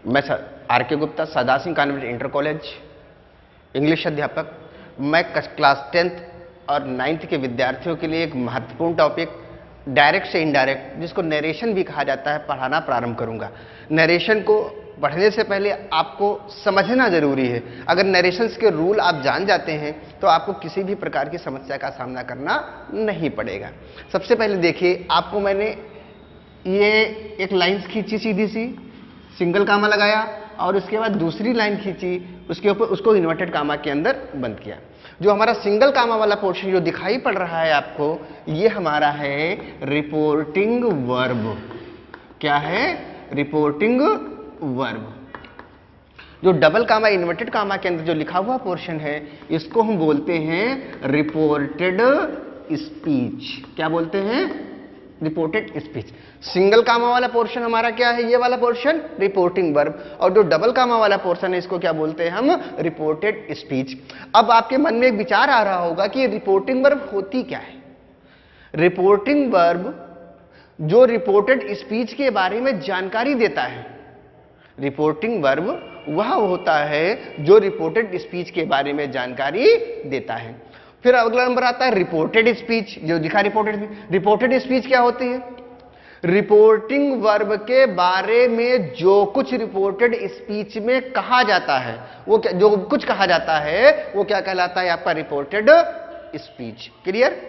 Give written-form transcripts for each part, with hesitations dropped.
मैं R K Gupta, Sardar Singh convent inter college, English अध्यापक। मैं क्लास 10th और 9th के विद्यार्थियों के लिए एक महत्वपूर्ण टॉपिक डायरेक्ट से इनडायरेक्ट, जिसको नरेशन भी कहा जाता है, पढ़ाना प्रारंभ करूंगा। नरेशन को पढ़ने से पहले आपको समझना जरूरी है। अगर नरेशंस के रूल आप जान जाते हैं तो आपको किसी भी प्रकार की समस्या का सामना करना नहीं पड़ेगा। सबसे पहले देखिए, आपको मैंने ये एक लाइंस खींची सीधी सी, सिंगल कामा लगाया और उसके बाद दूसरी लाइन खींची, उसके ऊपर उसको इन्वर्टेड कामा के अंदर बंद किया। जो हमारा सिंगल कामा वाला पोर्शन जो दिखाई पड़ रहा है आपको, ये हमारा है रिपोर्टिंग वर्ब। क्या है? Reporting verb. जो डबल कामा इन्वर्टेड कामा के अंदर जो लिखा हुआ पोर्शन है, इसको हम बोलते हैं रिपोर्टेड स्पीच। क्या बोलते हैं? Reported speech. सिंगल कामा वाला पोर्शन हमारा क्या है? ये वाला पोर्शन रिपोर्टिंग वर्ब, और जो डबल कामा वाला पोर्शन है इसको क्या बोलते हैं हम? Reported speech. अब आपके मन में एक विचार आ रहा होगा कि रिपोर्टिंग वर्ब होती क्या है? रिपोर्टिंग वर्ब जो रिपोर्टेड स्पीच के बारे में जानकारी देता है। रिपोर्टिंग वर्ब वह होता है जो रिपोर्टेड स्पीच के बारे में जानकारी देता है। फिर अगला नंबर आता है रिपोर्टेड स्पीच, जो दिखा रिपोर्टेड स्पीच। रिपोर्टेड स्पीच क्या होती है? रिपोर्टिंग वर्ब के बारे में जो कुछ रिपोर्टेड स्पीच में कहा जाता है, वो क्या, जो कुछ कहा जाता है वो क्या कहलाता है? आपका रिपोर्टेड स्पीच। क्लियर?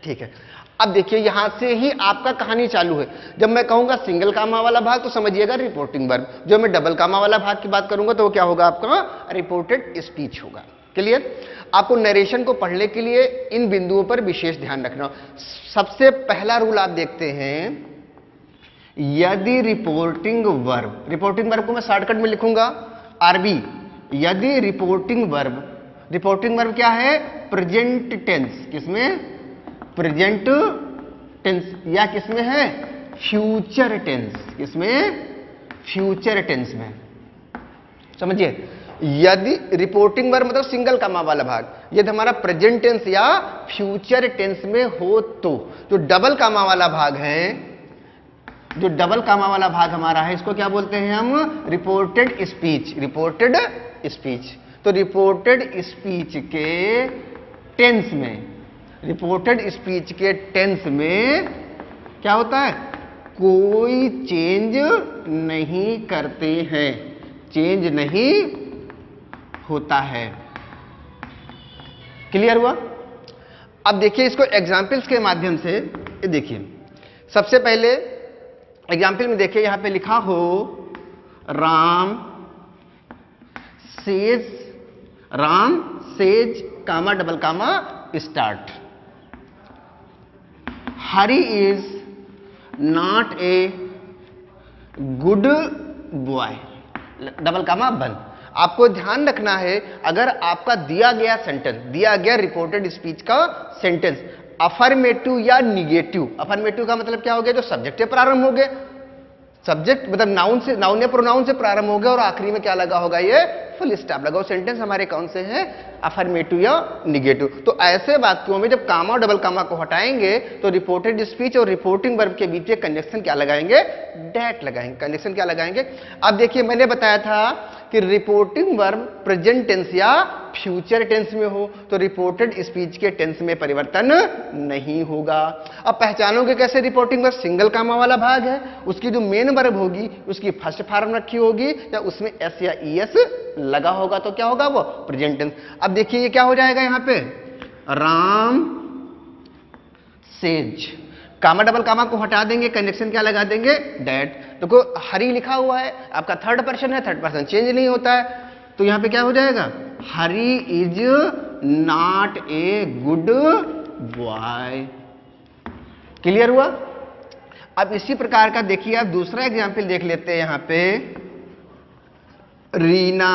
ठीक है। अब देखिए, यहां से ही आपका कहानी चालू है। जब मैं कहूंगा सिंगल कामा वाला भाग तो समझिएगा रिपोर्टिंग वर्ब, जो मैं डबल कामा वाला भाग की बात करूंगा तो वो क्या होगा? आपका रिपोर्टेड स्पीच होगा। क्लियर? आपको नरेशन को पढ़ने के लिए इन बिंदुओं पर विशेष ध्यान रखना। सबसे पहला रूल आप देखते हैं, यदि रिपोर्टिंग वर्ब को मैं शॉर्टकट में लिखूंगा आरबी। यदि रिपोर्टिंग वर्ब क्या है? Present tense. किसमें? Present tense. या किसमें है? Future tense. किसमें? फ्यूचर टेंस में। समझिए, यदि रिपोर्टिंग वर्ब मतलब सिंगल कामा वाला भाग, यदि हमारा प्रेजेंट टेंस या फ्यूचर टेंस में हो तो। जो डबल कामा वाला भाग है, जो डबल कामा वाला भाग हमारा है, इसको क्या बोलते हैं हम? Reported speech. Reported speech. तो रिपोर्टेड स्पीच के टेंस में, रिपोर्टेड स्पीच के टेंस में क्या होता है? कोई चेंज नहीं करते हैं, चेंज नहीं होता है। क्लियर हुआ? अब देखिए इसको एग्जाम्पल्स के माध्यम से देखिए। सबसे पहले एग्जाम्पल में देखिए, यहां पे लिखा हो Ram says comma double comma start. Hari is not a good boy, double comma बंद। आपको ध्यान रखना है, अगर आपका दिया गया सेंटेंस, दिया गया रिपोर्टेड स्पीच का सेंटेंस अफर्मेटिव या निगेटिव, अफर्मेटिव का मतलब क्या हो गया? जो सब्जेक्ट से प्रारंभ हो गए, सब्जेक्ट मतलब नाउन से, नाउन या प्रोनाउन से प्रारंभ हो गया और आखिरी में क्या लगा होगा? ये फुल स्टॉप लगा। सेंटेंस हमारे कौन से हैं? अफर्मेटिव या निगेटिव। तो ऐसे वाक्यों में जब कामा और डबल कामा को हटाएंगे तो रिपोर्टेड स्पीच और रिपोर्टिंग वर्ब के बीच में कंजक्शन क्या लगाएंगे? डैट लगाएंगे। कंजक्शन क्या लगाएंगे? अब देखिए, मैंने बताया था कि रिपोर्टिंग वर्ब प्रेजेंट टेंस या फ्यूचर टेंस में हो तो रिपोर्टेड स्पीच के टेंस में परिवर्तन नहीं होगा। अब पहचानोगे कैसे रिपोर्टिंग वर्ब? सिंगल कामा वाला भाग है, उसकी जो मेन वर्ब होगी उसकी फर्स्ट फॉर्म रखी होगी या उसमें एस या ईएस लगा होगा तो क्या होगा? वो प्रेजेंट टेंस। अब देखिए ये क्या हो जाएगा यहां पे? राम सेज, कामा डबल कामा को हटा देंगे, कंजक्शन क्या लगा देंगे? डैट। देखो हरी लिखा हुआ है, आपका थर्ड पर्सन है, थर्ड पर्सन चेंज नहीं होता है, तो यहां पे क्या हो जाएगा? Hari is not a good boy. Clear हुआ? अब इसी प्रकार का देखिए, आप दूसरा एग्जाम्पल देख लेते हैं। यहां पे Reena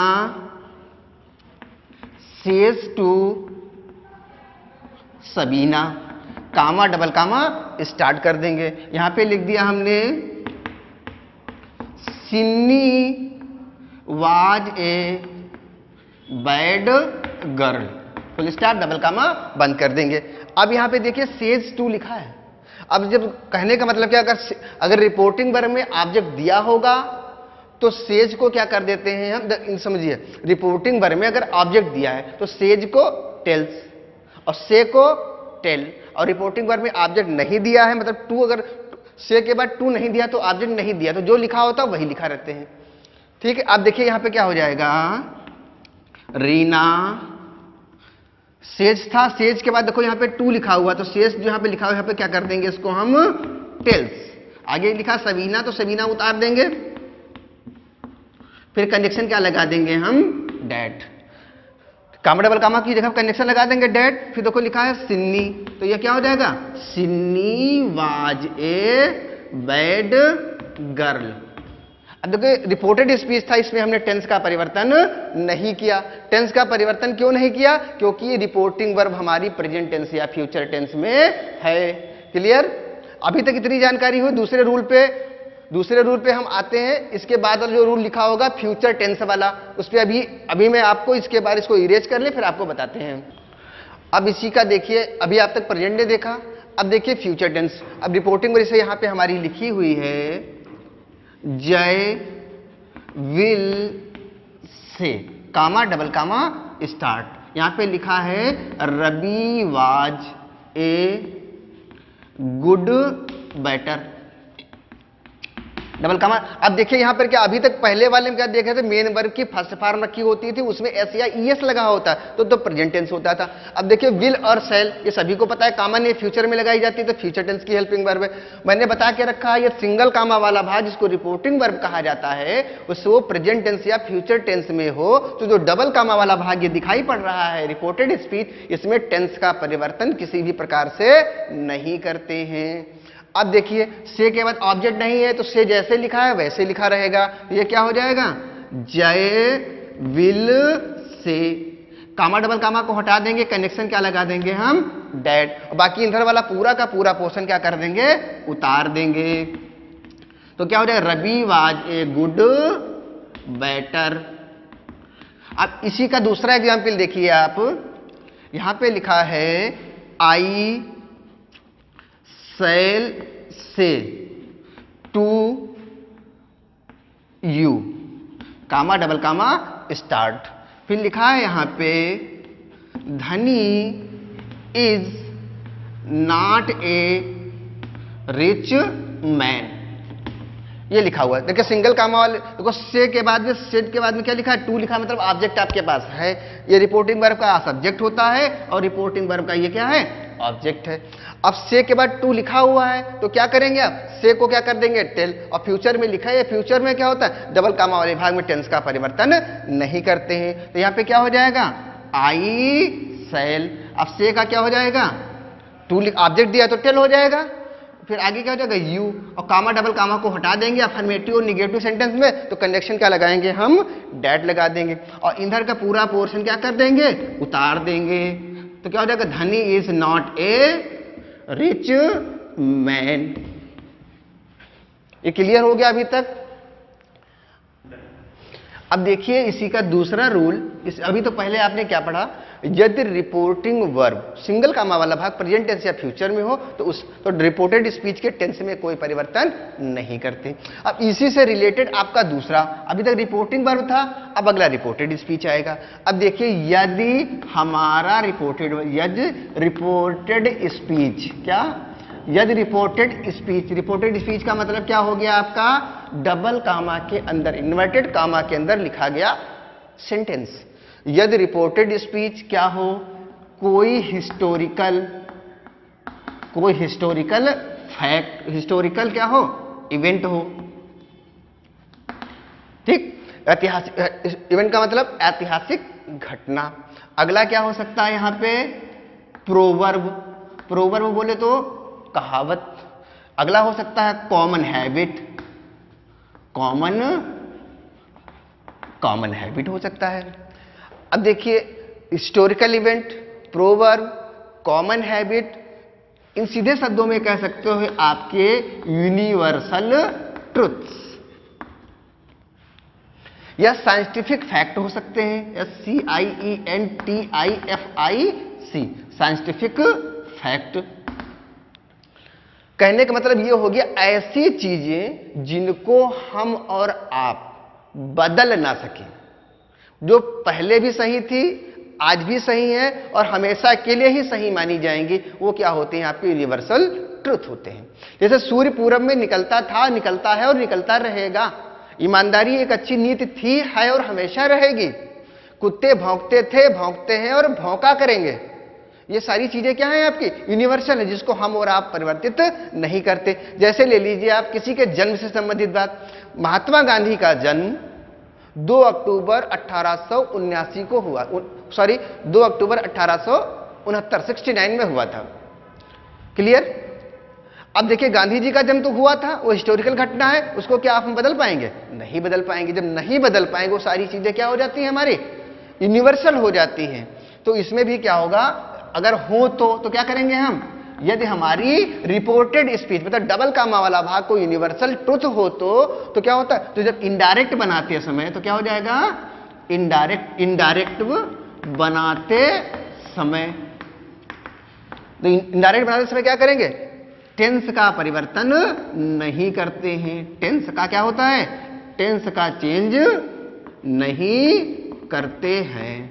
says to Sabina, comma double comma start कर देंगे। यहां पे लिख दिया हमने Sinni was a bad girl, full stop double comma बंद कर देंगे। अब यहां पे देखिए सेज टू लिखा है। अब जब कहने का मतलब क्या, अगर रिपोर्टिंग वर्ब में ऑब्जेक्ट दिया होगा तो सेज को क्या कर देते हैं हम, समझिए रिपोर्टिंग वर्ब में अगर ऑब्जेक्ट दिया है तो सेज को टेल्स और से को टेल, और रिपोर्टिंग वर्ब में ऑब्जेक्ट नहीं दिया है, मतलब टू, अगर से के बाद टू नहीं दिया तो ऑब्जेक्ट नहीं दिया, तो जो लिखा होता है वही लिखा रहते हैं। ठीक है, अब देखिए यहां पे क्या हो जाएगा, रीना सेज था, सेज के बाद देखो यहां पे टू लिखा हुआ, तो सेज जो यहां पे लिखा हुआ यहां पे क्या कर देंगे, इसको हम टेल्स। आगे लिखा सबीना, तो सबीना उतार देंगे, फिर कंजक्शन क्या लगा देंगे हम, डैट। कामा डबल कामा की जगह कंजक्शन लगा देंगे डैट, फिर देखो लिखा है सिन्नी, तो ये क्या हो जाएगा, Sini was a bad girl. अब देखो रिपोर्टेड स्पीच था, इसमें हमने टेंस का परिवर्तन नहीं किया। टेंस का परिवर्तन क्यों नहीं किया, क्योंकि ये रिपोर्टिंग वर्ब हमारी प्रेजेंट टेंस या फ्यूचर टेंस में है। क्लियर, अभी तक इतनी जानकारी हुई। दूसरे रूल पे हम आते हैं, इसके बाद वाला जो रूल लिखा होगा फ्यूचर टेंस वाला, उस पर अभी मैं आपको इसके बारे इसको इरेज कर ले, फिर आपको बताते हैं। अब इसी का देखिए, अभी आप तक प्रेजेंट ने देखा, अब देखिए फ्यूचर टेंस। अब रिपोर्टिंग वजह से यहां पे हमारी लिखी हुई है जय will say, comma double comma start. यहां पे लिखा है Ravi was a good batter, double comma. अब देखिए यहां पर क्या, अभी तक पहले वाले में क्या देखे थे, मेन वर्ब की फर्स्ट फॉर्म रखी होती थी, उसमें एस या ईएस लगा होता तो प्रेजेंट टेंस होता था। अब देखिए विल और शैल, ये सभी को पता है, कॉमन ये फ्यूचर में लगाई जाती है, तो फ्यूचर टेंस की हेल्पिंग वर्ब है। मैंने बता के रखा है, ये सिंगल कामा वाला भाग जिसको रिपोर्टिंग वर्ब कहा जाता है, उससे वो प्रेजेंट टेंस या फ्यूचर टेंस में हो, तो जो डबल कामा वाला भाग ये दिखाई पड़ रहा है रिपोर्टेड स्पीच, इसमें टेंस का परिवर्तन किसी भी प्रकार से नहीं करते हैं। अब देखिए से के बाद ऑब्जेक्ट नहीं है, तो से जैसे लिखा है वैसे लिखा रहेगा, तो ये क्या हो जाएगा, जय विल से। कामा डबल कामा को हटा देंगे, कनेक्शन क्या लगा देंगे हम, डैट। बाकी इधर वाला पूरा का पूरा पोर्शन क्या कर देंगे, उतार देंगे, तो क्या हो जाएगा, Ravi was a good batter. अब इसी का दूसरा एग्जाम्पल देखिए आप, यहां पे लिखा है आई सेल से to you, comma double comma start. फिर लिखा है यहां पे Dhani is not a rich man, ये लिखा हुआ है। देखिए सिंगल कामा वाले, देखो से के बाद में, सेड के बाद में क्या लिखा है, टू लिखा, मतलब ऑब्जेक्ट आपके पास है। ये रिपोर्टिंग वर्ब का सब्जेक्ट होता है और रिपोर्टिंग वर्ब का ये क्या है, ऑब्जेक्ट है। अब से के बाद टू लिखा हुआ है, तो क्या करेंगे आप, से को क्या कर देंगे, टेल। और फ्यूचर में लिखा है, फ्यूचर में क्या होता है, डबल कामा वाले भाग में टेंस का परिवर्तन नहीं करते हैं, तो यहां पे क्या हो जाएगा, आई सेल। अब से का क्या हो जाएगा, टू ऑब्जेक्ट दिया तो टेल हो जाएगा, फिर आगे क्या हो जाएगा, यू। और कामा डबल कामा को हटा देंगे अफर्मेटिव और निगेटिव सेंटेंस में, तो कंजक्शन क्या लगाएंगे हम, डैट लगा देंगे, और इधर का पूरा पोर्शन क्या कर देंगे, उतार देंगे, तो क्या हो जाएगा, धनी is not a rich man. ये क्लियर हो गया अभी तक। अब देखिए इसी का दूसरा रूल, अभी तो पहले आपने क्या पढ़ा, यदि रिपोर्टिंग वर्ब सिंगल कामा वाला भाग प्रेजेंट टेंस या फ्यूचर में हो, तो रिपोर्टेड स्पीच के टेंस में कोई परिवर्तन नहीं करते। अब इसी से रिलेटेड आपका दूसरा, अभी तक रिपोर्टिंग वर्ब था, अब अगला रिपोर्टेड स्पीच आएगा। अब देखिए यदि हमारा रिपोर्टेड स्पीच क्या, यदि रिपोर्टेड स्पीच का मतलब क्या हो गया आपका, डबल कामा के अंदर, इन्वर्टेड कामा के अंदर लिखा गया सेंटेंस। यदि रिपोर्टेड स्पीच क्या हो, कोई हिस्टोरिकल फैक्ट, हिस्टोरिकल क्या हो, इवेंट हो, ठीक, ऐतिहासिक इवेंट का मतलब ऐतिहासिक घटना। अगला क्या हो सकता है यहां पे, प्रोवर्ब, प्रोवर्ब बोले तो कहावत। अगला हो सकता है कॉमन हैबिट, कॉमन हैबिट हो सकता है। अब देखिए historical event, proverb, common habit, इन सीधे शब्दों में कह सकते हो आपके यूनिवर्सल ट्रुथ्स, या साइंटिफिक फैक्ट हो सकते हैं, CIENTIFIC, साइंटिफिक फैक्ट। कहने का मतलब ये हो गया ऐसी चीजें जिनको हम और आप बदल ना सके। जो पहले भी सही थी, आज भी सही है और हमेशा के लिए ही सही मानी जाएंगी, वो क्या होते हैं? आपके यूनिवर्सल ट्रुथ होते हैं। जैसे सूर्य पूरब में निकलता था, निकलता है और निकलता रहेगा। ईमानदारी एक अच्छी नीति थी, है और हमेशा रहेगी। कुत्ते भौंकते थे, भौंकते हैं और भौंका करेंगे। ये सारी चीजें क्या है? आपकी यूनिवर्सल है, जिसको हम और आप परिवर्तित नहीं करते। जैसे ले लीजिए आप किसी के जन्म से संबंधित बात। महात्मा गांधी का जन्म 2 अक्टूबर 1879 को हुआ, 2 अक्टूबर 1869 69 में हुआ था। क्लियर? अब देखिए, गांधी जी का जन्म तो हुआ था, वो हिस्टोरिकल घटना है, उसको क्या आप हम बदल पाएंगे? नहीं बदल पाएंगे। जब नहीं बदल पाएंगे, वो सारी चीजें क्या हो जाती हैं? हमारी यूनिवर्सल हो जाती हैं। तो इसमें भी क्या होगा? अगर हो तो क्या करेंगे हम? यदि हमारी रिपोर्टेड स्पीच मतलब डबल कामा वाला भाग को यूनिवर्सल ट्रुथ हो तो क्या होता है? तो जब इनडायरेक्ट बनाते समय तो क्या हो जाएगा? इनडायरेक्ट बनाते समय, तो इनडायरेक्ट बनाते समय क्या करेंगे? टेंस का परिवर्तन नहीं करते हैं। टेंस का क्या होता है? टेंस का चेंज नहीं करते हैं।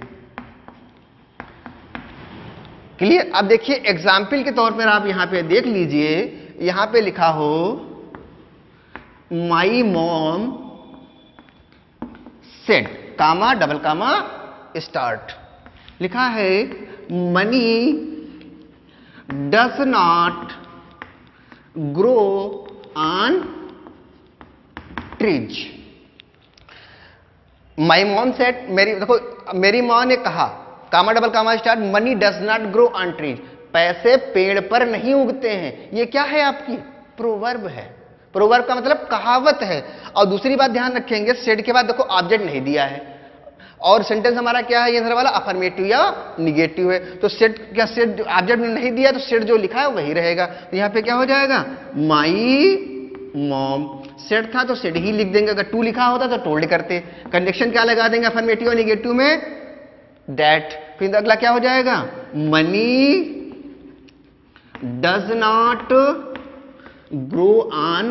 क्लियर? अब देखिए, एग्जाम्पल के तौर पर आप यहां पे देख लीजिए, यहां पे लिखा हो my mom said, comma double comma start, लिखा है money does not grow on trees. My mom said, मेरी मां ने कहा, comma double comma start, money does not grow on trees, पैसे पेड़ पर नहीं उगते हैं। ये क्या है? आपकी प्रोवर्ब है। प्रोवर्ब का मतलब कहावत है। और दूसरी बात ध्यान रखेंगे, सेड के बाद देखो ऑब्जेक्ट नहीं दिया है और सेंटेंस हमारा क्या है? ये इधर वाला अफर्मेटिव या निगेटिव है। तो सेड क्या? सेड ऑब्जेक्ट नहीं दिया तो सेड जो लिखा है वही रहेगा। तो यहां पे क्या हो जाएगा? माई मॉम। सेड था तो सेड ही लिख देंगे। अगर टू लिखा होता तो टोल्ड करते। कंजक्शन क्या लगा देंगे अफर्मेटिव और निगेटिव में? दैट। फिर अगला क्या हो जाएगा? Money does not grow on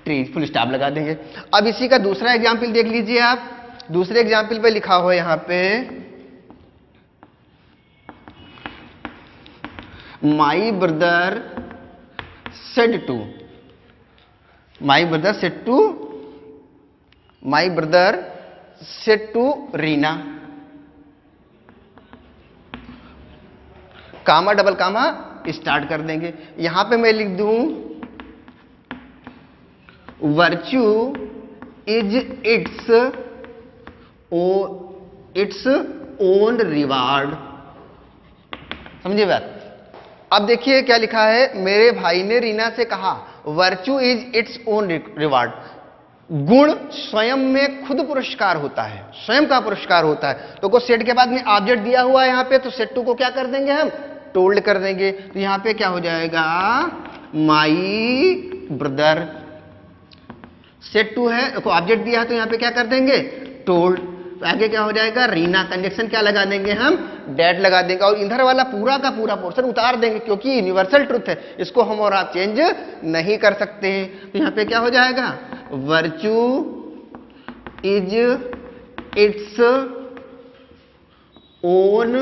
trees, full stop लगा देंगे। अब इसी का दूसरा एग्जाम्पल देख लीजिए आप। दूसरे एग्जाम्पल पे लिखा हुआ है यहां पे my brother said to, my brother said to, my brother said to Reena, comma double comma start कर देंगे। यहां पे मैं लिख दूं virtue is its own reward. समझिए बात? अब देखिए क्या लिखा है, मेरे भाई ने रीना से कहा virtue is its own reward, गुण स्वयं में खुद पुरस्कार होता है, स्वयं का पुरस्कार होता है। तो को सेट के बाद में ऑब्जेक्ट दिया हुआ है यहां पे, तो सेट टू को क्या कर देंगे हम? टोल्ड कर देंगे। तो यहां पे क्या हो जाएगा? My brother. सेट टू है, को ऑब्जेक्ट दिया है तो यहां पे क्या कर देंगे? टोल्ड। तो आगे क्या हो जाएगा? रीना। कंजक्शन क्या लगा देंगे हम? डैट लगा देंगे। और इधर वाला पूरा का पूरा पोर्शन उतार देंगे, क्योंकि यूनिवर्सल ट्रुथ है, इसको हम और आप चेंज नहीं कर सकते हैं। तो यहां पे क्या हो जाएगा? Virtue is its own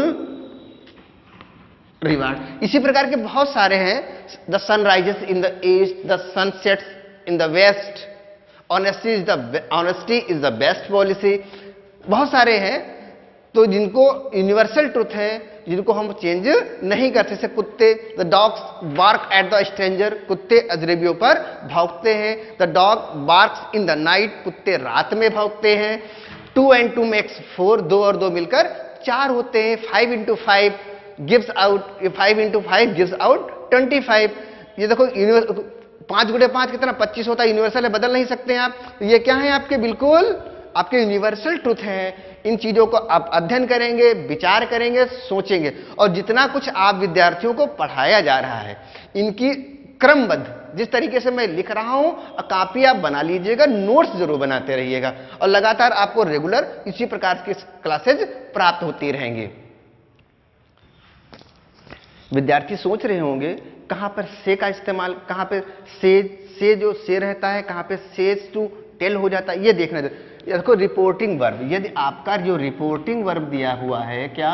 reward. इसी प्रकार के बहुत सारे हैं। The sun rises in the east, the sun sets in the west, honesty is the best policy. बहुत सारे हैं तो जिनको यूनिवर्सल ट्रुथ है, जिनको हम चेंज नहीं करते। जैसे कुत्ते, the dogs bark at the stranger, कुत्ते अजनबियों पर भौंकते हैं। The dog barks in the night, कुत्ते रात में भौंकते हैं। 2 and 2 makes 4, 2 और 2 मिलकर 4 होते हैं। 5 into 5 gives out, 5 into 5 gives out 25। ये देखो 5 गुणे 5 कितना? 25 होता है। यूनिवर्सल है, बदल नहीं सकते हैं आप। तो ये क्या है? आपके बिल्कुल आपके यूनिवर्सल ट्रुथ है। इन चीजों को आप अध्ययन करेंगे, विचार करेंगे, सोचेंगे, और जितना कुछ आप विद्यार्थियों को पढ़ाया जा रहा है, इनकी क्रमबद्ध जिस तरीके से मैं लिख रहा हूं, कॉपी आप बना लीजिएगा, नोट्स जरूर बनाते रहिएगा, और लगातार आपको रेगुलर इसी प्रकार की क्लासेज प्राप्त होती रहेंगी। विद्यार्थी सोच रहे होंगे कहां पर से का इस्तेमाल, कहां पे से जो से रहता है, कहां पे सेज टू टेल हो जाता है, ये देखना। देखो रिपोर्टिंग वर्ब, यदि आपका जो रिपोर्टिंग वर्ब दिया हुआ है, क्या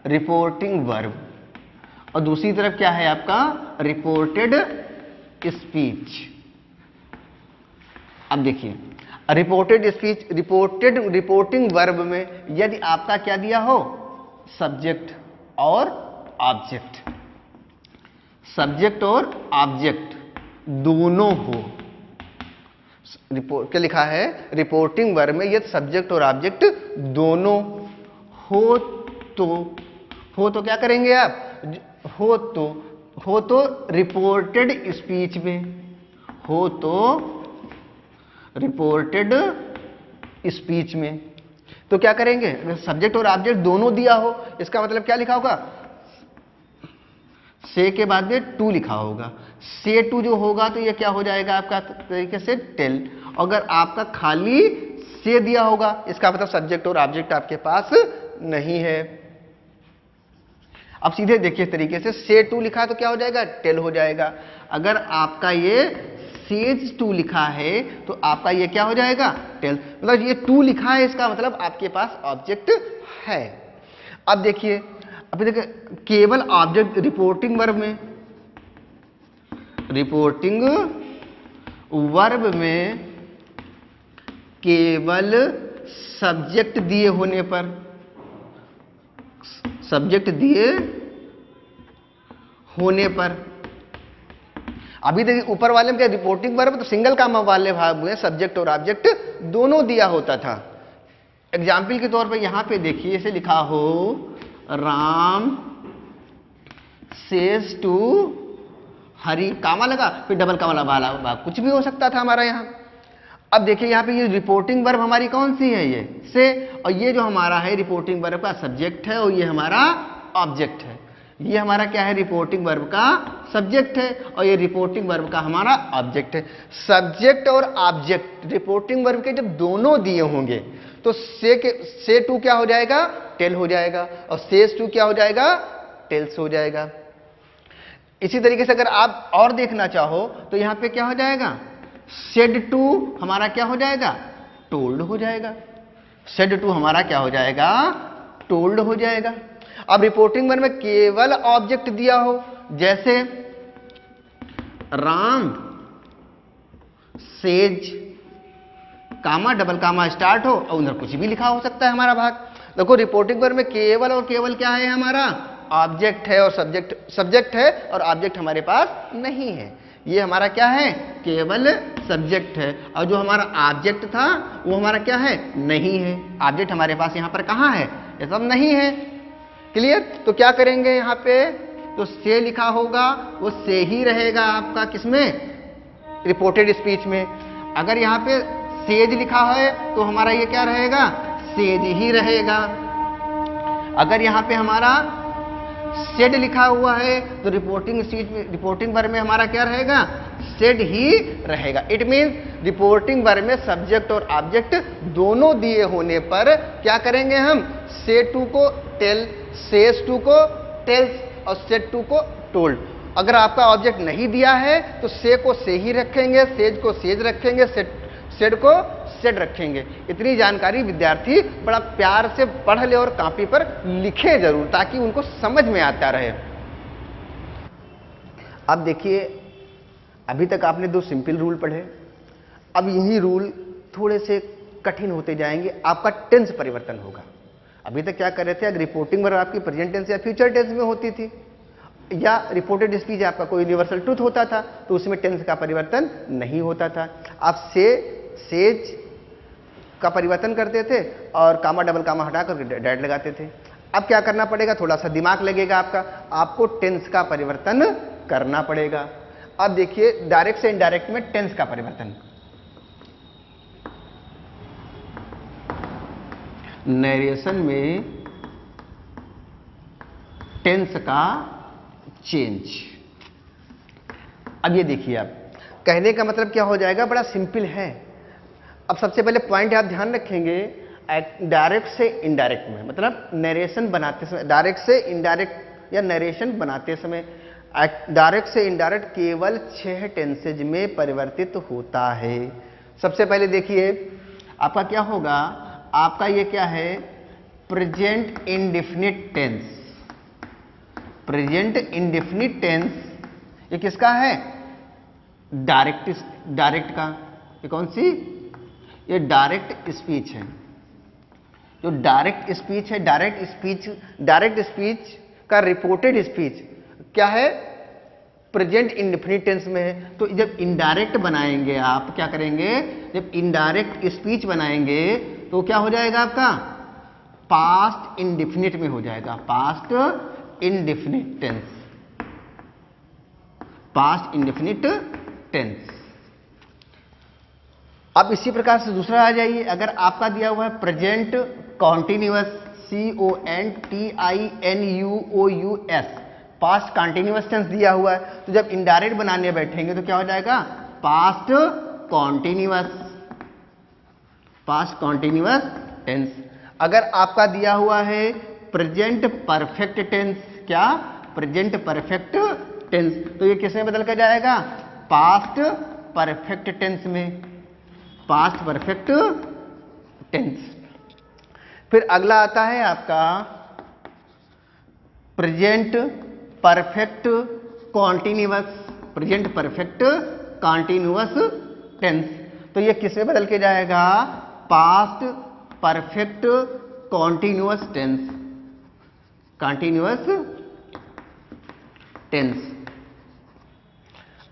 रिपोर्टिंग वर्ब, और दूसरी तरफ क्या है आपका रिपोर्टेड स्पीच। अब देखिए रिपोर्टेड स्पीच, रिपोर्टिंग वर्ब में यदि आपका क्या दिया हो, सब्जेक्ट और ऑब्जेक्ट, सब्जेक्ट और ऑब्जेक्ट दोनों हो, रिपोर्ट क्या लिखा है, रिपोर्टिंग वर्ब में यदि सब्जेक्ट और ऑब्जेक्ट दोनों हो तो क्या करेंगे आप, हो तो रिपोर्टेड स्पीच में, हो तो रिपोर्टेड स्पीच में, तो क्या करेंगे, सब्जेक्ट और ऑब्जेक्ट दोनों दिया हो, इसका मतलब क्या लिखा होगा, से के बाद में टू लिखा होगा, से टू जो होगा तो ये क्या हो जाएगा आपका तरीके से टेल। अगर आपका खाली से दिया होगा, इसका मतलब सब्जेक्ट और ऑब्जेक्ट आपके पास नहीं है। अब सीधे देखिए तरीके से टू लिखा है तो क्या हो जाएगा, टेल हो जाएगा। अगर आपका ये सेज टू लिखा है तो आपका ये क्या हो जाएगा, टेल। मतलब ये टू लिखा है, इसका मतलब आपके पास ऑब्जेक्ट है। अब देखिए, अभी देखिए केवल ऑब्जेक्ट रिपोर्टिंग वर्ब में, रिपोर्टिंग वर्ब में केवल सब्जेक्ट दिए होने पर, सब्जेक्ट दिए होने पर, अभी देखिए ऊपर वाले में क्या रिपोर्टिंग वर्ब तो सिंगल कामा वाले भाग में सब्जेक्ट और ऑब्जेक्ट दोनों दिया होता था। एग्जाम्पल के तौर पे यहां पे देखिए इसे लिखा हो, राम सेज टू हरी, कामा लगा फिर डबल कामा लगा, कुछ भी हो सकता था हमारा यहां। अब देखिए यहां पे ये रिपोर्टिंग वर्ब हमारी कौन सी है, ये से, और ये जो हमारा है रिपोर्टिंग वर्ब का सब्जेक्ट है और ये हमारा ऑब्जेक्ट है। ये हमारा क्या है, रिपोर्टिंग वर्ब का सब्जेक्ट है और ये रिपोर्टिंग वर्ब का हमारा ऑब्जेक्ट है। सब्जेक्ट और ऑब्जेक्ट रिपोर्टिंग वर्ब के जब दोनों दिए होंगे तो से टू क्या हो जाएगा, टेल हो जाएगा, और सेज टू क्या हो जाएगा, टेल्स हो जाएगा। इसी तरीके से अगर आप और देखना चाहो तो यहां पे क्या हो जाएगा, सेड टू हमारा क्या हो जाएगा, टोल्ड हो जाएगा। सेड टू हमारा क्या हो जाएगा, टोल्ड हो जाएगा। अब रिपोर्टिंग वर्ब में केवल ऑब्जेक्ट दिया हो, जैसे Ram says comma double comma start हो और उधर कुछ भी लिखा हो सकता है हमारा भाग। देखो रिपोर्टिंग वर्ब में केवल और केवल क्या है, हमारा ऑब्जेक्ट है और सब्जेक्ट है और ऑब्जेक्ट हमारे पास नहीं है। ये हमारा क्या है, केवल सब्जेक्ट है, और जो हमारा ऑब्जेक्ट था वो हमारा क्या है, नहीं है। ऑब्जेक्ट हमारे पास यहां पर कहां है, ये सब नहीं है। क्लियर। तो क्या करेंगे यहां पे, तो से लिखा होगा वो से ही रहेगा आपका किसमें, रिपोर्टेड स्पीच में। अगर यहां पे सेज लिखा है तो हमारा ये क्या रहेगा, सेज ही रहेगा। अगर यहां पे हमारा सेड लिखा हुआ है तो रिपोर्टिंग वर्ब में हमारा क्या रहेगा, सेड ही रहेगा। इट मीन्स रिपोर्टिंग वर्ब में सब्जेक्ट और ऑब्जेक्ट दोनों दिए होने पर क्या करेंगे हम, से टू को टेल, सेज टू को टेल्स और सेड टू को टोल्ड। अगर आपका ऑब्जेक्ट नहीं दिया है तो से को से ही रखेंगे, सेज को सेज रखेंगे, सेड को सेड रखेंगे। इतनी जानकारी विद्यार्थी बड़ा प्यार से पढ़ ले और कॉपी पर लिखे जरूर, ताकि उनको समझ में आता रहे। अब देखिए अभी तक आपने दो सिंपल रूल पढ़े, अब यही रूल थोड़े से कठिन होते जाएंगे, आपका टेंस परिवर्तन होगा। अभी तक क्या कर रहे थे, अगर रिपोर्टिंग वर्ब आपकी प्रेजेंट टेंस या फ्यूचर टेंस में होती थी, या रिपोर्टेड स्पीच आपका कोई यूनिवर्सल ट्रूथ होता था तो उसमें टेंस का परिवर्तन नहीं होता था। आप सेज का परिवर्तन करते थे और कामा डबल कामा हटा कर डैट लगाते थे। अब क्या करना पड़ेगा, थोड़ा सा दिमाग लगेगा आपका, आपको टेंस का परिवर्तन करना पड़ेगा। अब देखिए डायरेक्ट से इनडायरेक्ट में टेंस का परिवर्तन, नरेशन में टेंस का चेंज। अब ये देखिए, आप कहने का मतलब क्या हो जाएगा, बड़ा सिंपल है। अब सबसे पहले पॉइंट आप ध्यान रखेंगे, डायरेक्ट से इनडायरेक्ट में, मतलब नरेशन बनाते समय, डायरेक्ट से इनडायरेक्ट या नरेशन बनाते समय डायरेक्ट से इनडायरेक्ट केवल 6 टेंसेज में परिवर्तित होता है। सबसे पहले देखिए आपका क्या होगा, आपका ये क्या है, present indefinite tense. Present indefinite tense ये किसका है, डायरेक्ट का। ये कौन सी, ये डायरेक्ट स्पीच है। जो डायरेक्ट स्पीच है, डायरेक्ट स्पीच का रिपोर्टेड स्पीच क्या है, प्रेजेंट इंडेफिनिट टेंस में है। तो जब इनडायरेक्ट बनाएंगे आप क्या करेंगे, जब इनडायरेक्ट स्पीच बनाएंगे तो क्या हो जाएगा आपका, पास्ट इंडेफिनिट में हो जाएगा, past indefinite tense, past indefinite tense. अब इसी प्रकार से दूसरा आ जाइए, अगर आपका दिया हुआ है present continuous, CONTINUOUS, past continuous tense दिया हुआ है, तो जब इनडायरेक्ट बनाने बैठेंगे तो क्या हो जाएगा, past continuous, past continuous tense. अगर आपका दिया हुआ है प्रेजेंट परफेक्ट टेंस, क्या, प्रेजेंट परफेक्ट टेंस, तो ये किस में बदल कर जाएगा, पास्ट परफेक्ट टेंस में, पास्ट परफेक्ट टेंस। फिर अगला आता है आपका present perfect continuous, present perfect continuous tense, तो ये किस में बदल के जाएगा, past perfect continuous tense, continuous tense.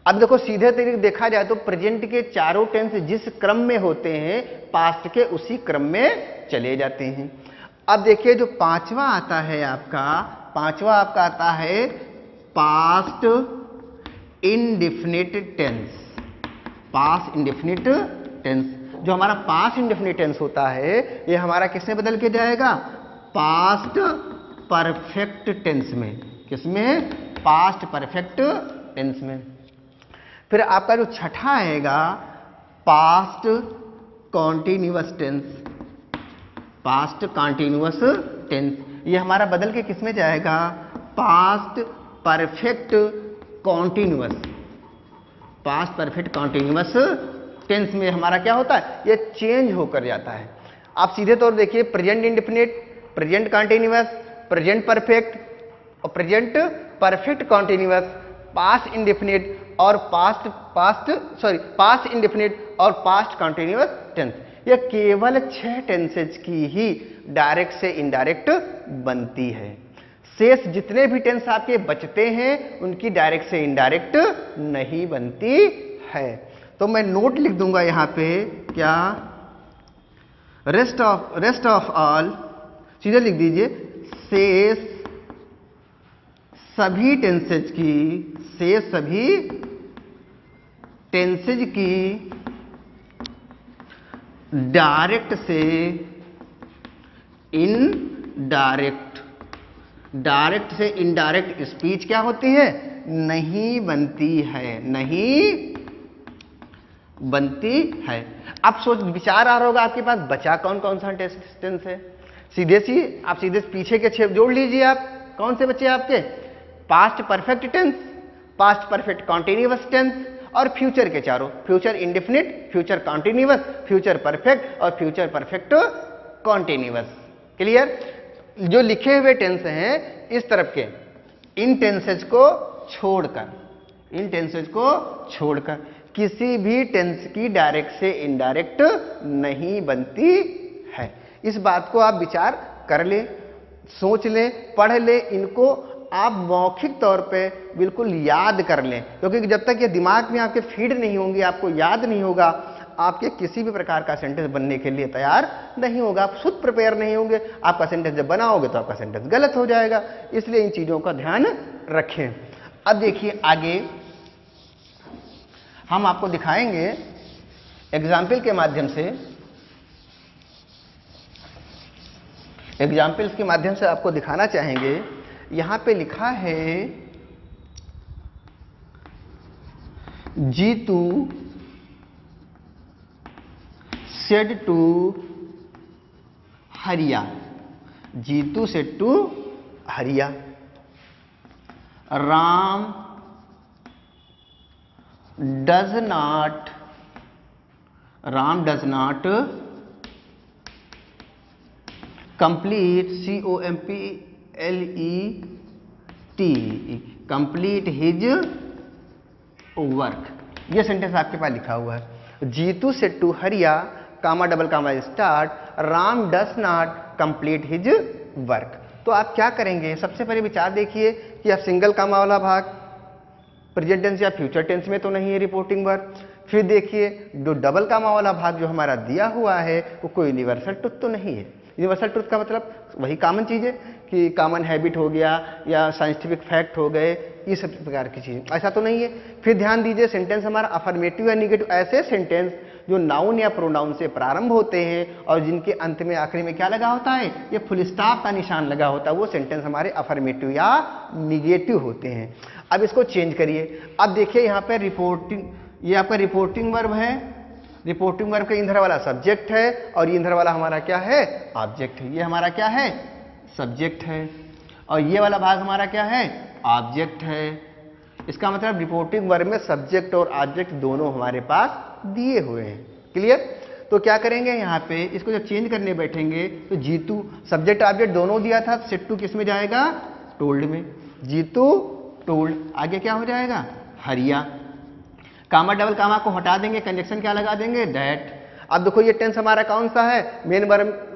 अब देखो सीधे तरीके देखा जाए तो प्रेजेंट के चारों टेंस जिस क्रम में होते हैं पास्ट के उसी क्रम में चले जाते हैं। अब देखिए जो पांचवा आता है आपका, पांचवा आपका आता है past indefinite tense, past indefinite tense. जो हमारा पास्ट इंडेफिनिट टेंस होता है ये हमारा किसमें बदल के जाएगा, पास्ट परफेक्ट टेंस में, किसमें, पास्ट परफेक्ट टेंस में। फिर आपका जो छठा आएगा past continuous tense, past continuous tense, ये हमारा बदल के किस में जाएगा, past perfect continuous, past perfect continuous tense में हमारा क्या होता है, ये चेंज होकर जाता है। आप सीधे तौर देखिए present indefinite, present continuous, present perfect और present perfect continuous, past indefinite और पास्ट इंडेफिनिट और पास्ट कॉन्टिन्यूअस टेंस। यह केवल 6 टेंसेज की ही डायरेक्ट से इनडायरेक्ट बनती है। शेष जितने भी टेंस आपके बचते हैं उनकी डायरेक्ट से इनडायरेक्ट नहीं बनती है। तो मैं नोट लिख दूंगा यहां पे, क्या, रेस्ट ऑफ ऑल, सीधे लिख दीजिए, शेष सभी टेंसेज की, शेष सभी टेंसेज की डायरेक्ट से इनडायरेक्ट, डायरेक्ट से इनडायरेक्ट स्पीच क्या होती है, नहीं बनती है, नहीं बनती है। अब सोच विचार आ रहा होगा आपके पास बचा कौन कौन सा टेंस है, आप सीधे पीछे के 6 जोड़ लीजिए। आप कौन से बचे आपके, past perfect tense, past perfect continuous tense और फ्यूचर के चारों, future indefinite, future continuous, future perfect और फ्यूचर परफेक्ट कॉन्टिन्यूअस। क्लियर। जो लिखे हुए टेंस हैं इस तरफ के, इन टेंसेज को छोड़कर, इन टेंसेज को छोड़कर किसी भी टेंस की डायरेक्ट से इनडायरेक्ट नहीं बनती है। इस बात को आप विचार कर ले, सोच ले, पढ़ ले, इनको आप मौखिक तौर पे बिल्कुल याद कर लें, क्योंकि जब तक ये दिमाग में आपके फीड नहीं होंगी, आपको याद नहीं होगा, आपके किसी भी प्रकार का सेंटेंस बनने के लिए तैयार नहीं होगा। आप खुद प्रिपेयर नहीं होंगे, आपका सेंटेंस जब बनाओगे तो आपका सेंटेंस गलत हो जाएगा। इसलिए इन चीजों का ध्यान रखें। अब देखिए आगे हम आपको दिखाएंगे एग्जाम्पल के माध्यम से, एग्जाम्पल्स के माध्यम से आपको दिखाना चाहेंगे। यहां पे लिखा है जीतू सेड टू हरिया, Jitu said to Hariya, Ram does not Ram does not complete COMPLET complete his work. ये सेंटेंस आपके पास लिखा हुआ है। Jeetu said to Hariya comma double comma start Ram does not complete his work. तो आप क्या करेंगे, सबसे पहले विचार देखिए कि आप सिंगल कामा वाला भाग प्रेजेंट टेंस या फ्यूचर टेंस में तो नहीं है रिपोर्टिंग वर्ब। फिर देखिए जो डबल कामा वाला भाग जो हमारा दिया हुआ है वो कोई यूनिवर्सल ट्रुथ तो नहीं है। यूनिवर्सल ट्रुथ का मतलब वही कॉमन चीज़ है कि कॉमन हैबिट हो गया या साइंटिफिक फैक्ट हो गए, ये सब प्रकार की चीज़, ऐसा तो नहीं है। फिर ध्यान दीजिए सेंटेंस हमारा अफर्मेटिव या निगेटिव, ऐसे सेंटेंस जो नाउन या प्रोनाउन से प्रारंभ होते हैं और जिनके अंत में आखिरी में क्या लगा होता है, ये फुल स्टॉप का निशान लगा होता है, वो सेंटेंस हमारे अफर्मेटिव या निगेटिव होते हैं। अब इसको चेंज करिए। अब देखिए यहाँ पे रिपोर्टिंग, ये आपका रिपोर्टिंग वर्ब है, रिपोर्टिंग वर्ब का इंधर वाला सब्जेक्ट है और ये इंधर वाला हमारा क्या है, ऑब्जेक्ट है। ये हमारा क्या है, सब्जेक्ट है और ये वाला भाग हमारा क्या है, ऑब्जेक्ट है। इसका मतलब रिपोर्टिंग वर्ब में सब्जेक्ट और ऑब्जेक्ट दोनों हमारे पास दिए हुए हैं। क्लियर? तो क्या करेंगे यहाँ पे, इसको जब चेंज करने बैठेंगे तो जीतू सब्जेक्ट ऑब्जेक्ट दोनों दिया था, सेड टू किस में जाएगा, टोल्ड में। जीतू टोल्ड, आगे क्या हो जाएगा, हरिया। कामा डबल कामा को हटा देंगे, कंजक्शन क्या लगा देंगे, दैट। अब देखो ये टेंस हमारा कौन सा है, main verb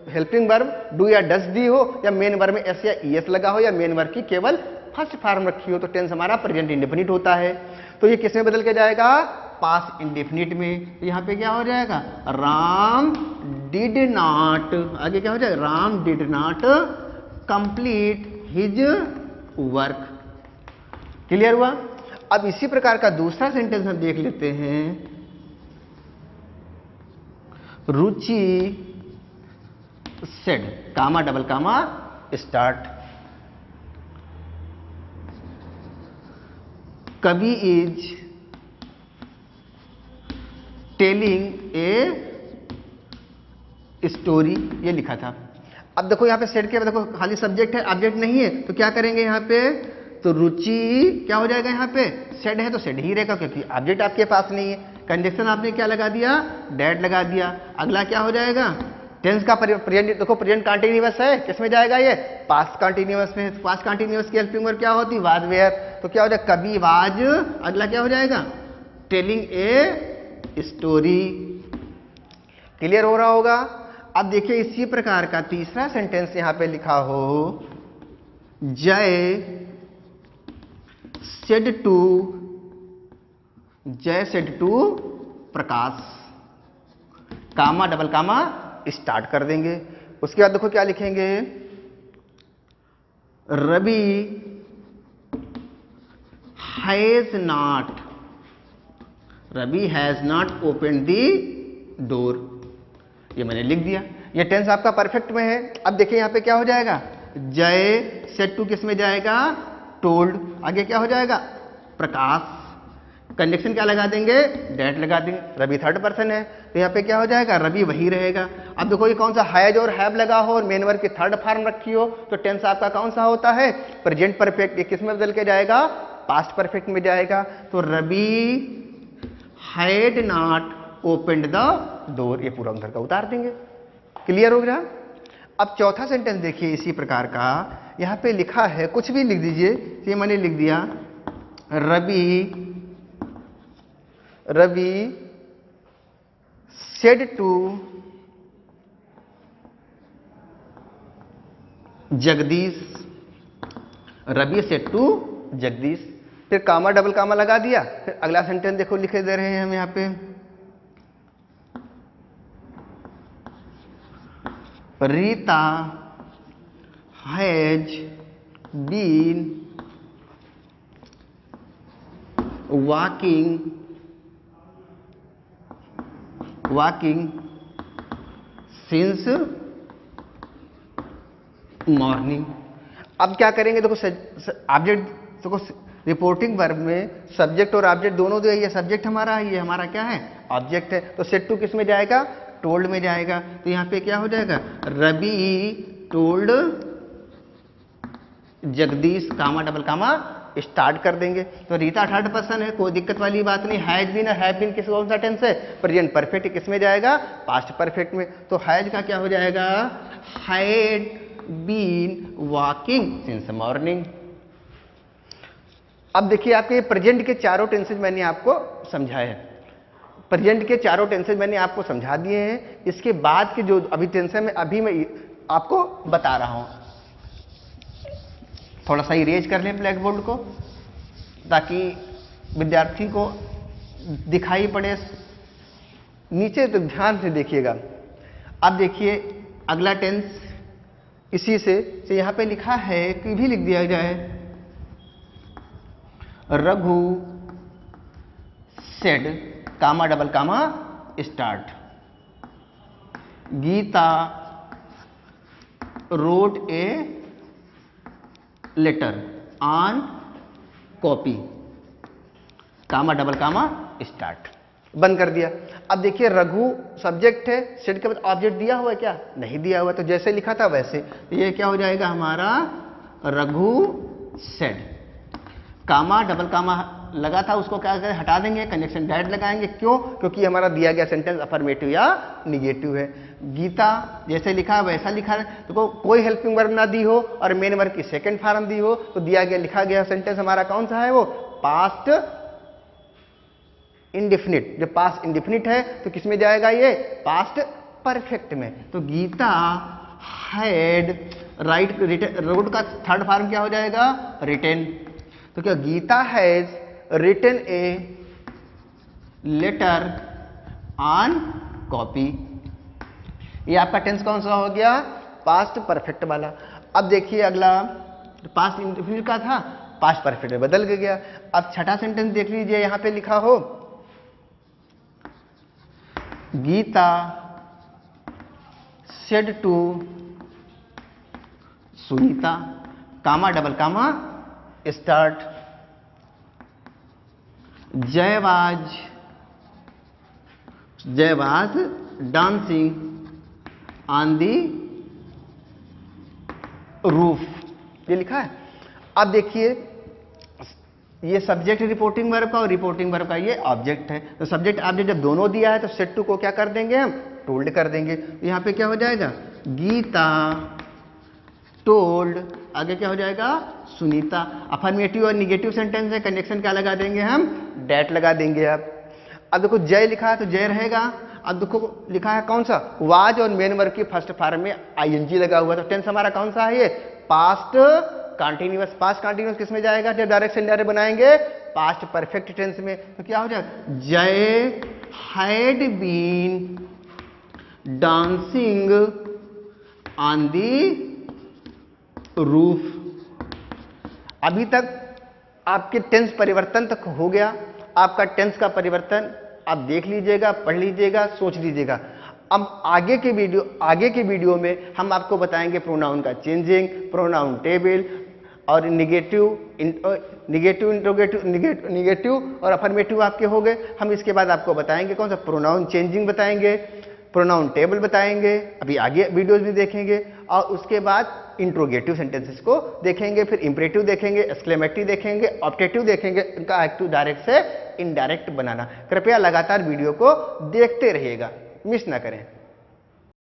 helping verb do या डस दी हो या मेन वर्ब में एस या ईएस लगा हो या मेन वर्ब की केवल फर्स्ट फॉर्म रखी हो तो टेंस हमारा प्रेजेंट इंडेफिनिट होता है। तो ये किस में बदल के जाएगा, पास्ट इंडेफिनिट में। तो यहाँ पे क्या हो जाएगा, राम डिड नॉट, आगे क्या हो जाएगा, Ram did not complete his work. Clear हुआ? अब इसी प्रकार का दूसरा सेंटेंस हम देख लेते हैं। Ruchi said comma double comma start Kavi is telling a story, ये लिखा था। अब देखो यहाँ पे सेड के देखो खाली सब्जेक्ट है, ऑब्जेक्ट नहीं है, तो क्या करेंगे यहाँ पे, तो रुचि क्या हो जाएगा, यहाँ पे सेड है तो सेड ही रहेगा क्योंकि ऑब्जेक्ट आपके पास नहीं है। कंजक्शन आपने क्या लगा दिया, डैट लगा दिया। अगला क्या हो जाएगा, टेंस का प्रेजेंट, देखो प्रेजेंट कंटीन्यूअस है, किसमें जाएगा ये, पास्ट कंटीन्यूअस में। पास्ट कंटीन्यूअस की हेल्पिंग वर्ब क्या होती, वाज वेयर, तो क्या हो जाएगा, कभी वाज। अगला क्या हो जाएगा, टेलिंग ए स्टोरी। क्लियर हो रहा होगा? अब देखिए इसी प्रकार का तीसरा सेंटेंस यहां पे लिखा हो, Jay said to Prakash comma double comma start कर देंगे। उसके बाद देखो क्या लिखेंगे, Ravi has not open the door. ये मैंने लिख दिया, ये टेंस आपका परफेक्ट में है। अब देखिए यहां पे क्या हो जाएगा, जय सेड टू किस में जाएगा, टोल्ड। आगे क्या हो जाएगा, प्रकाश। कंजक्शन क्या लगा देंगे, डैट लगा देंगे। रवि थर्ड पर्सन है तो यहाँ पे क्या हो जाएगा, रवि वही रहेगा। अब देखो ये कौन सा, हैज और हैव लगा हो और मेन वर्ब की थर्ड फॉर्म रखी हो तो टेंस आपका कौन सा होता है, प्रेजेंट परफेक्ट। ये किस में बदल के जाएगा, पास्ट परफेक्ट में जाएगा। तो Ravi had not opened the door, ये पूरा उधर का उतार देंगे। क्लियर हो गया? अब चौथा सेंटेंस देखिए इसी प्रकार का, यहां पे लिखा है, कुछ भी लिख दीजिए, ये मैंने लिख दिया, Ravi said to Jagdish, Ravi said to Jagdish. फिर कामा डबल कामा लगा दिया। फिर अगला सेंटेंस देखो लिखे दे रहे हैं हम यहां पे, Rita has been walking since morning. अब क्या करेंगे, देखो ऑब्जेक्ट, देखो रिपोर्टिंग वर्ब में सब्जेक्ट और ऑब्जेक्ट दोनों दो है। ये सब्जेक्ट हमारा है, ये हमारा क्या है, ऑब्जेक्ट है। तो सेड टू किस में जाएगा, टोल्ड में जाएगा। तो यहाँ पे क्या हो जाएगा, रवि टोल्ड जगदीश कामा डबल कामा स्टार्ट कर देंगे। तो रीता थर्ड पर्सन है, कोई दिक्कत वाली बात नहीं। हैज बीन और हैव बीन किस कौन सा टेंस है? प्रेजेंट परफेक्ट किस में जाएगा? पास्ट परफेक्ट में। तो हैज का क्या हो जाएगा? Had been walking since morning. अब देखिए आपके प्रेजेंट के चारों टेंसेज मैंने आपको समझाए हैं, प्रेजेंट के चारों टेंसेज मैंने आपको समझा दिए हैं। इसके बाद के जो अभी टेंस है अभी मैं आपको बता रहा हूं। थोड़ा सा इरेज कर लें ब्लैक बोर्ड को ताकि विद्यार्थी को दिखाई पड़े। नीचे तो ध्यान से देखिएगा। अब देखिए अगला टेंस इसी से यहां पे लिखा है कि भी लिख दिया जाए, Raghu said comma double comma start, Geeta wrote a letter on copy comma double comma start, बंद कर दिया। अब देखिए रघु सब्जेक्ट है, सेड के बाद ऑब्जेक्ट दिया हुआ है क्या? नहीं दिया हुआ। तो जैसे लिखा था वैसे ये क्या हो जाएगा हमारा? रघु सेड। कामा डबल कामा लगा था उसको क्या करें? हटा देंगे, कंजक्शन डायरेक्ट लगाएंगे। क्यों? क्योंकि हमारा दिया गया सेंटेंस अफर्मेटिव या निगेटिव है। गीता जैसे लिखा वैसा लिखा है, तो कोई हेल्पिंग वर्ब ना दी हो और मेन वर्ब की सेकंड फॉर्म दी हो, तो दिया गया लिखा गया सेंटेंस हमारा कौन सा है? वो पास्ट इंडेफिनिट। जब पास्ट इंडेफिनिट है तो किस में जाएगा? ये पास्ट परफेक्ट में। तो गीता हैड राइट रोड का थर्ड फॉर्म क्या हो जाएगा? रिटेन। तो क्या Geeta has written a letter on copy. ये आपका टेंस कौन सा हो गया? पास्ट परफेक्ट वाला। अब देखिए अगला पास्ट इंडेफिनिट का था, पास्ट परफेक्ट में बदल गया। अब छठा सेंटेंस देख लीजिए, यहां पे लिखा हो Geeta said to Sunita comma double comma start, Jay was dancing on the roof. ये लिखा है। अब देखिए ये सब्जेक्ट रिपोर्टिंग वर्ब का और रिपोर्टिंग वर्ब का ये ऑब्जेक्ट है। तो सब्जेक्ट ऑब्जेक्ट जब दोनों दिया है तो सेड टू को क्या कर देंगे? हम टोल्ड कर देंगे। तो यहां पे क्या हो जाएगा? गीता टोल्ड, आगे क्या हो जाएगा? सुनीता। अफर्मेटिव और निगेटिव सेंटेंस है, कंजक्शन क्या लगा देंगे? हम डैट लगा देंगे। अब देखो जय लिखा है तो जय रहेगा। अब देखो लिखा है कौन सा? वाज और मेन वर्ब की फर्स्ट फॉर्म में आईएनजी लगा हुआ। तो टेंस हमारा कौन सा है? ये पास्ट कंटिन्यूअस। पास्ट कंटिन्यूअस किस में जाएगा? जब डायरेक्ट से इनडायरेक्ट बनाएंगे पास्ट परफेक्ट टेंस में। तो क्या हो जाएगा? Jay had been dancing on the roof. अभी तक आपके टेंस परिवर्तन तक हो गया। आपका टेंस का परिवर्तन आप देख लीजिएगा, पढ़ लीजिएगा, सोच लीजिएगा। अब आगे के वीडियो में हम आपको बताएंगे प्रोनाउन का चेंजिंग, प्रोनाउन टेबल और निगेटिव और अफर्मेटिव आपके हो गए। हम इसके बाद आपको बताएंगे कौन सा? प्रोनाउन चेंजिंग बताएंगे, प्रोनाउन टेबल बताएंगे, अभी आगे वीडियोज भी देखेंगे। और उसके बाद इंट्रोगेटिव सेंटेंसेस को देखेंगे, फिर इंपरेटिव देखेंगे, एक्सक्लेमेटिव देखेंगे, ऑब्जेक्टिव देखेंगे, इनका एक्टिव डायरेक्ट से इनडायरेक्ट बनाना। कृपया लगातार वीडियो को देखते रहिएगा, मिस ना करें।